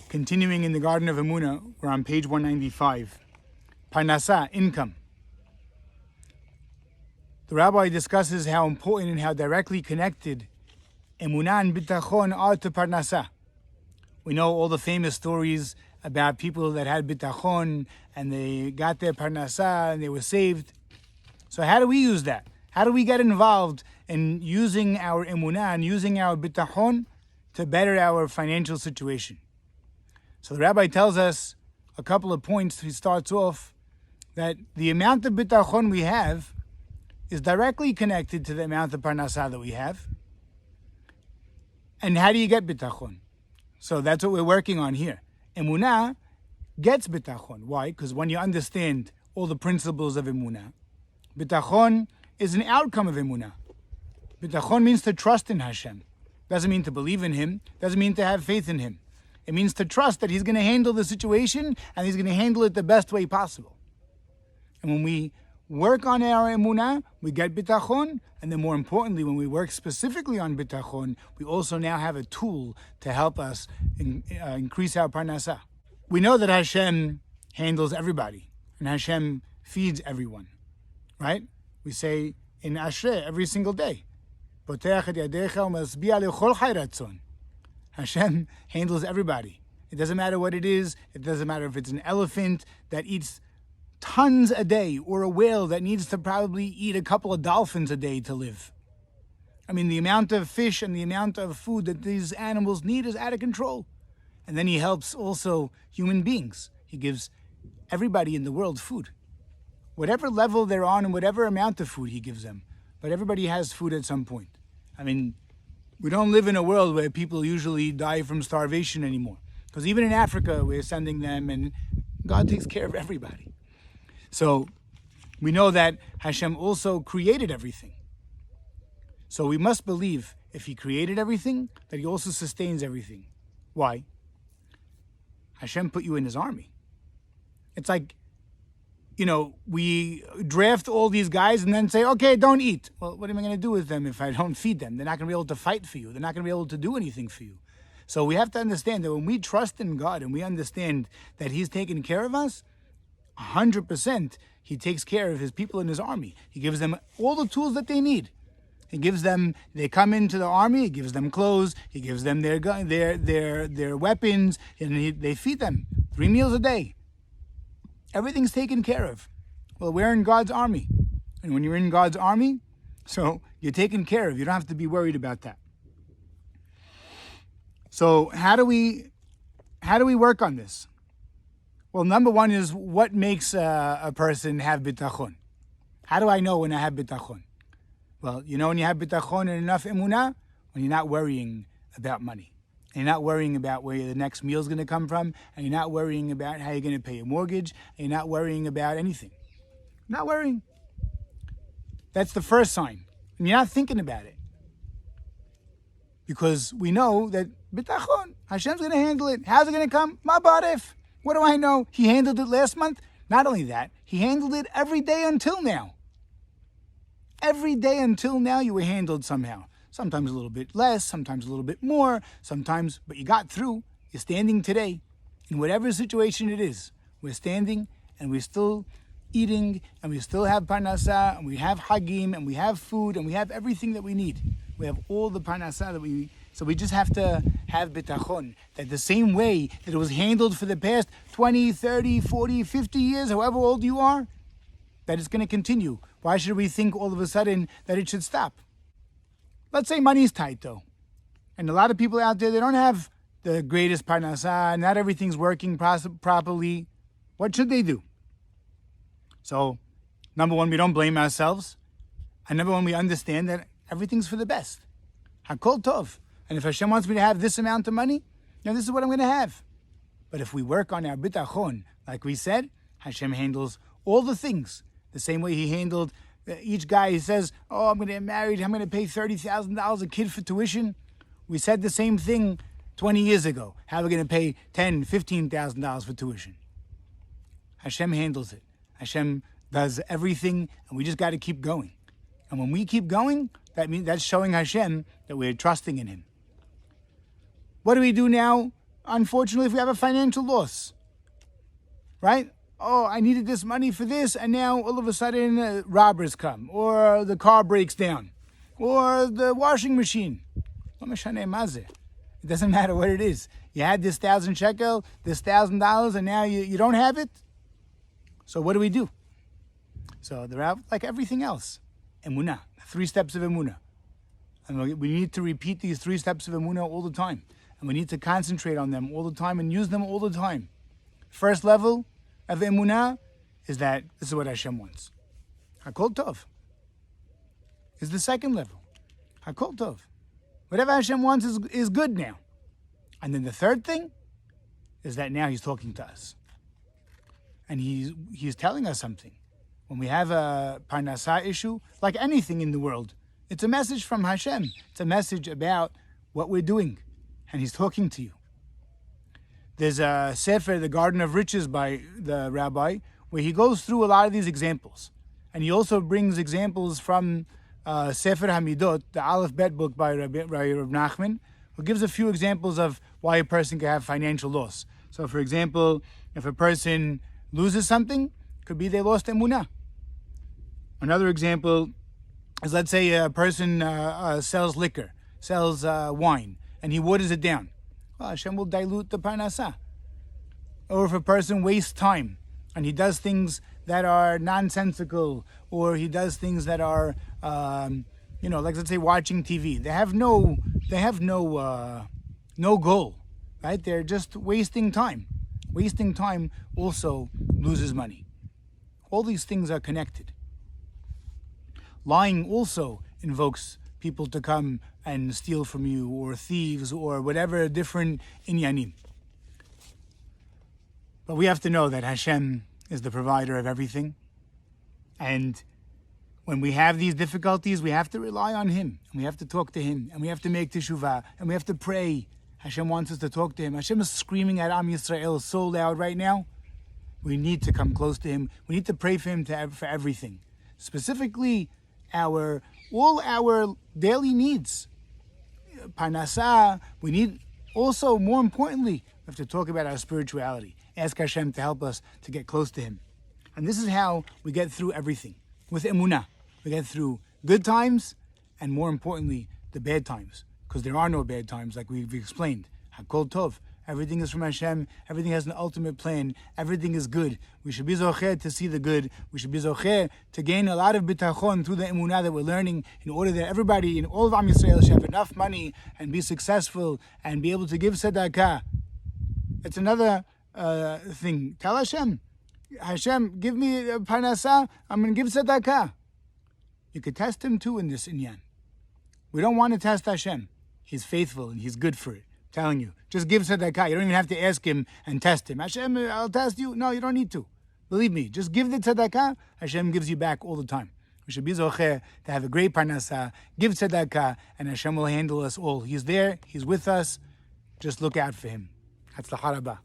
Continuing in the Garden of Emuna, we're on page 195. Parnasa, income. The rabbi discusses how important and how directly connected Emuna and Bitachon are to Parnasa. We know all the famous stories about people that had Bitachon and they got their Parnasa and they were saved. So how do we use that? How do we get involved in using our Emuna and using our Bitachon to better our financial situation? So the rabbi tells us a couple of points. He starts off that the amount of bitachon we have is directly connected to the amount of parnasa that we have. And how do you get bitachon? So that's what we're working on here. Emuna gets bitachon. Why? Because when you understand all the principles of Emuna, bitachon is an outcome of Emuna. Bitachon means to trust in Hashem. Doesn't mean to believe in Him. Doesn't mean to have faith in Him. It means to trust that He's going to handle the situation and He's going to handle it the best way possible. And when we work on our emunah, we get bitachon. And then more importantly, when we work specifically on bitachon, we also now have a tool to help us increase our parnasa. We know that Hashem handles everybody and Hashem feeds everyone, right? We say in Ashrei every single day, Hashem handles everybody. It doesn't matter what it is. It doesn't matter if it's an elephant that eats tons a day or a whale that needs to probably eat a couple of dolphins a day to live. I mean, the amount of fish and the amount of food that these animals need is out of control. And then He helps also human beings. He gives everybody in the world food. Whatever level they're on and whatever amount of food He gives them. But everybody has food at some point. I mean, we don't live in a world where people usually die from starvation anymore. Because even in Africa, we're sending them and God takes care of everybody. So we know that Hashem also created everything. So we must believe if He created everything, that He also sustains everything. Why? Hashem put you in His army. It's like, we draft all these guys and then say, okay, don't eat. Well, what am I going to do with them if I don't feed them? They're not going to be able to fight for you. They're not going to be able to do anything for you. So we have to understand that when we trust in God and we understand that He's taking care of us, 100% He takes care of His people in His army. He gives them all the tools that they need. They come into the army, He gives them clothes, He gives them their weapons, and they feed them 3 meals a day. Everything's taken care of. Well, we're in God's army. And when you're in God's army, so you're taken care of. You don't have to be worried about that. So how do we work on this? Well, number one is what makes a person have bitachon. How do I know when I have bitachon? Well, when you have bitachon and enough emunah, when you're not worrying about money. And you're not worrying about where the next meal is going to come from, and you're not worrying about how you're going to pay your mortgage, and you're not worrying about anything. Not worrying. That's the first sign. And you're not thinking about it. Because we know that bitachon, Hashem's going to handle it. How's it going to come? Ma barif. What do I know? He handled it last month. Not only that, He handled it every day until now. Every day until now you were handled somehow. Sometimes a little bit less, sometimes a little bit more, but you got through. You're standing today. In whatever situation it is, we're standing and we're still eating and we still have parnasa and we have hagim and we have food and we have everything that we need. We have all the parnasa so we just have to have bitachon. That the same way that it was handled for the past 20, 30, 40, 50 years, however old you are, that it's going to continue. Why should we think all of a sudden that it should stop? Let's say money's tight though. And a lot of people out there, they don't have the greatest parnasa, not everything's working properly. What should they do? So, number one, we don't blame ourselves. And number one, we understand that everything's for the best. Hakol tov. And if Hashem wants me to have this amount of money, this is what I'm going to have. But if we work on our bitachon, like we said, Hashem handles all the things. The same way He handled each guy. He says, I'm going to get married. I'm going to pay $30,000 a kid for tuition. We said the same thing 20 years ago. How are we going to pay $10,000, $15,000 for tuition? Hashem handles it. Hashem does everything, and we just got to keep going. And when we keep going, that means that's showing Hashem that we're trusting in Him. What do we do now unfortunately, if we have a financial loss, right? Oh, I needed this money for this, and now all of a sudden robbers come, or the car breaks down, or the washing machine. It doesn't matter what it is. You had this 1,000 shekel, this $1,000, and now you don't have it. So what do? So the Rav, like everything else, Emuna, 3 steps of Emuna. And we need to repeat these 3 steps of Emuna all the time. And we need to concentrate on them all the time and use them all the time. First level of Emuna is that this is what Hashem wants. Hakol Tov is the second level. Hakol Tov. Whatever Hashem wants is good now. And then the third thing is that now He's talking to us. And He's telling us something. When we have a parnasah issue, like anything in the world, it's a message from Hashem. It's a message about what we're doing. And He's talking to you. There's a Sefer, The Garden of Riches by the rabbi, where he goes through a lot of these examples. And he also brings examples from Sefer Hamidot, the Aleph Bet book by Reb Nachman, who gives a few examples of why a person can have financial loss. So for example, if a person loses something, it could be they lost emunah. Another example is, let's say a person sells liquor, sells wine, and he waters it down. Well, Hashem will dilute the parnasah. Or if a person wastes time and he does things that are nonsensical, or he does things that are, like let's say watching TV. They have no goal, right? They're just wasting time. Wasting time also loses money. All these things are connected. Lying also invokes people to come and steal from you, or thieves, or whatever different inyanim. But we have to know that Hashem is the provider of everything. And when we have these difficulties, we have to rely on Him. And we have to talk to Him. And we have to make teshuvah. And we have to pray. Hashem wants us to talk to Him. Hashem is screaming at Am Yisrael so loud right now. We need to come close to Him. We need to pray for Him for everything. Specifically, all our daily needs. Parnasah, we need also, more importantly, we have to talk about our spirituality. Ask Hashem to help us to get close to Him. And this is how we get through everything. With emunah, we get through good times, and more importantly, the bad times. Because there are no bad times, like we've explained. Hakol Tov. Everything is from Hashem. Everything has an ultimate plan. Everything is good. We should be zocher to see the good. We should be zocher to gain a lot of bitachon through the emunah that we're learning, in order that everybody in all of Am Yisrael should have enough money and be successful and be able to give tzedakah. It's another thing. Tell Hashem, give me parnasah. I'm going to give tzedakah. You could test Him too in this inyan. We don't want to test Hashem. He's faithful and He's good for it. Telling you, just give tzedakah. You don't even have to ask Him and test Him. Hashem, I'll test you. No, you don't need to. Believe me, just give the tzedakah. Hashem gives you back all the time. We should be zocher to have a great parnasah, give tzedakah, and Hashem will handle us all. He's there. He's with us. Just look out for Him. Hatzlacha rabah.